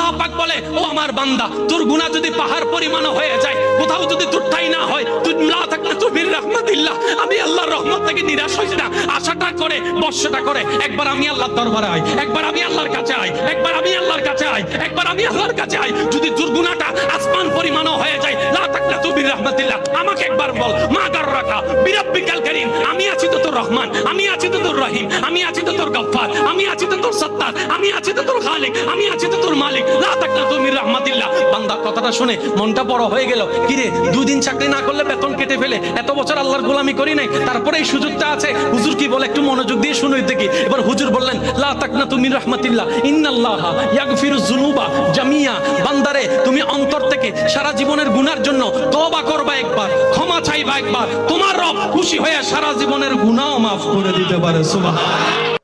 আল্লাহ পাক বলে, ও আমার বান্দা, তোর গুনাহ যদি পাহাড় পরিমাণ হয়ে যায়, কোথাও যদি তোর ঠাঁই না হয়, তুই লা তাকনাতু মির রাহমাতিল্লাহ, আমি আল্লাহর রহমত থেকে নিরাশ হইস না। আশাটা করে, বর্ষাটা করে, একবার আমি আল্লাহর দরবারে আই, একবার আমি আল্লাহর কাছে আই, একবার আমি আল্লাহর কাছে আই, একবার আমি আল্লাহর কাছে আই। যদি তোর গুনাহটা আসমান পরিমাণ হয়ে যায়, লা তাকনাতু মির রাহমাতিল্লাহ, আমাকে একবার বল, মা গাররাকা বিরাব্বিকাল কারীম, আমি আছি তো তোর রহমান, আমি আছি তো তোর রহিম, আমি আছি তো তোর গফফার, আমি আছি তো তোর সত্তার, আমি আছি তো তোর খালিক, আমি আছি তো তোর মালিক, লা তাকনাতু মির রাহমাতিল্লাহ। বান্দা কথাটা শুনে মনটা বড় হয়ে গেল। কিরে, 2 দিন চাকরি না করলে বেতন কেটে ফেলে, এত বছর আল্লাহর গোলামি করি নাই, তারপরে এই সুযোগটা আছে। হুজুর কি বলে একটু মনোযোগ দিয়ে শুনুই দেখি। এবার হুজুর বললেন, লা তাকনাতু মির রাহমাতিল্লাহ, ইন্নাল্লাহা ইয়াগফিরুজ যুনুবা জামিয়া। বান্দারে, তুমি অন্তর থেকে সারা জীবনের গুনার জন্য তওবা করবা একবার, ক্ষমা চাইবা একবার, তোমার রব খুশি হয়ে সারা জীবনের গুনাহও মাফ করে দিতে পারে। সুবহানাল্লাহ।